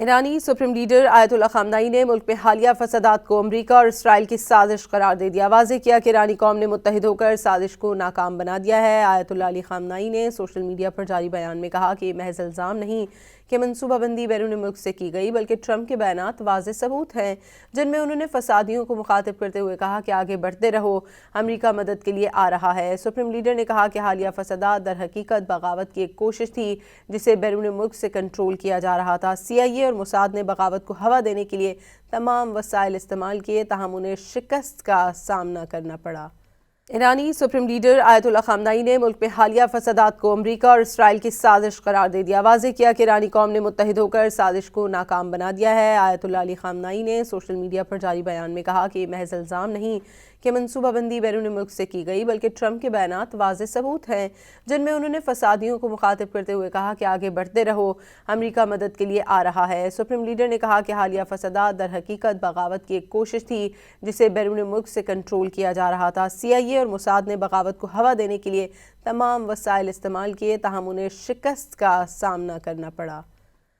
ایرانی supreme leader آیت اللہ خامنائی نے ملک میں حالیہ فسادات کو امریکہ اور اسرائیل کی سازش قرار دے دیا۔ واضح کیا کہ ایرانی قوم نے متحد ہو کر سازش کو ناکام بنا دیا ہے۔ آیت اللہ علی خامنائی نے سوشل میڈیا پر جاری بیان میں کہا کہ یہ محض الزام نہیں کہ منصوبہ بندی بیرون ملک سے کی گئی، بلکہ ٹرمپ کے بیانات واضح ثبوت ہیں جن میں انہوں نے فسادیوں کو مخاطب کرتے ہوئے کہا کہ آگے بڑھتے رہو، امریکہ مدد کے لیے آ رہا ہے۔ سپریم لیڈر نے کہا کہ حالیہ فسادات در حقیقت بغاوت کی ایک کوشش تھی جسے بیرون ملک سے کنٹرول کیا جا رہا تھا۔ CIA اور موساد نے بغاوت کو ہوا دینے کے لیے تمام وسائل استعمال کیے، تاہم انہیں شکست کا سامنا کرنا پڑا۔ ایرانی سپریم لیڈر آیت اللہ خامنائی نے ملک میں حالیہ فسادات کو امریکہ اور اسرائیل کی سازش قرار دے دیا۔ واضح کیا کہ ایرانی قوم نے متحد ہو کر سازش کو ناکام بنا دیا ہے۔ آیت اللہ علی خامنائی نے سوشل میڈیا پر جاری بیان میں کہا کہ یہ محض الزام نہیں کہ منصوبہ بندی بیرون ملک سے کی گئی، بلکہ ٹرمپ کے بیانات واضح ثبوت ہیں جن میں انہوں نے فسادیوں کو مخاطب کرتے ہوئے کہا کہ آگے بڑھتے رہو، امریکہ مدد کے لیے آ رہا ہے۔ سپریم لیڈر نے کہا کہ حالیہ فسادات در حقیقت بغاوت کی ایک کوشش تھی جسے بیرون ملک سے کنٹرول کیا جا رہا تھا۔ CIA اور موساد نے بغاوت کو ہوا دینے کے لیے تمام وسائل استعمال کیے، تاہم انہیں شکست کا سامنا کرنا پڑا۔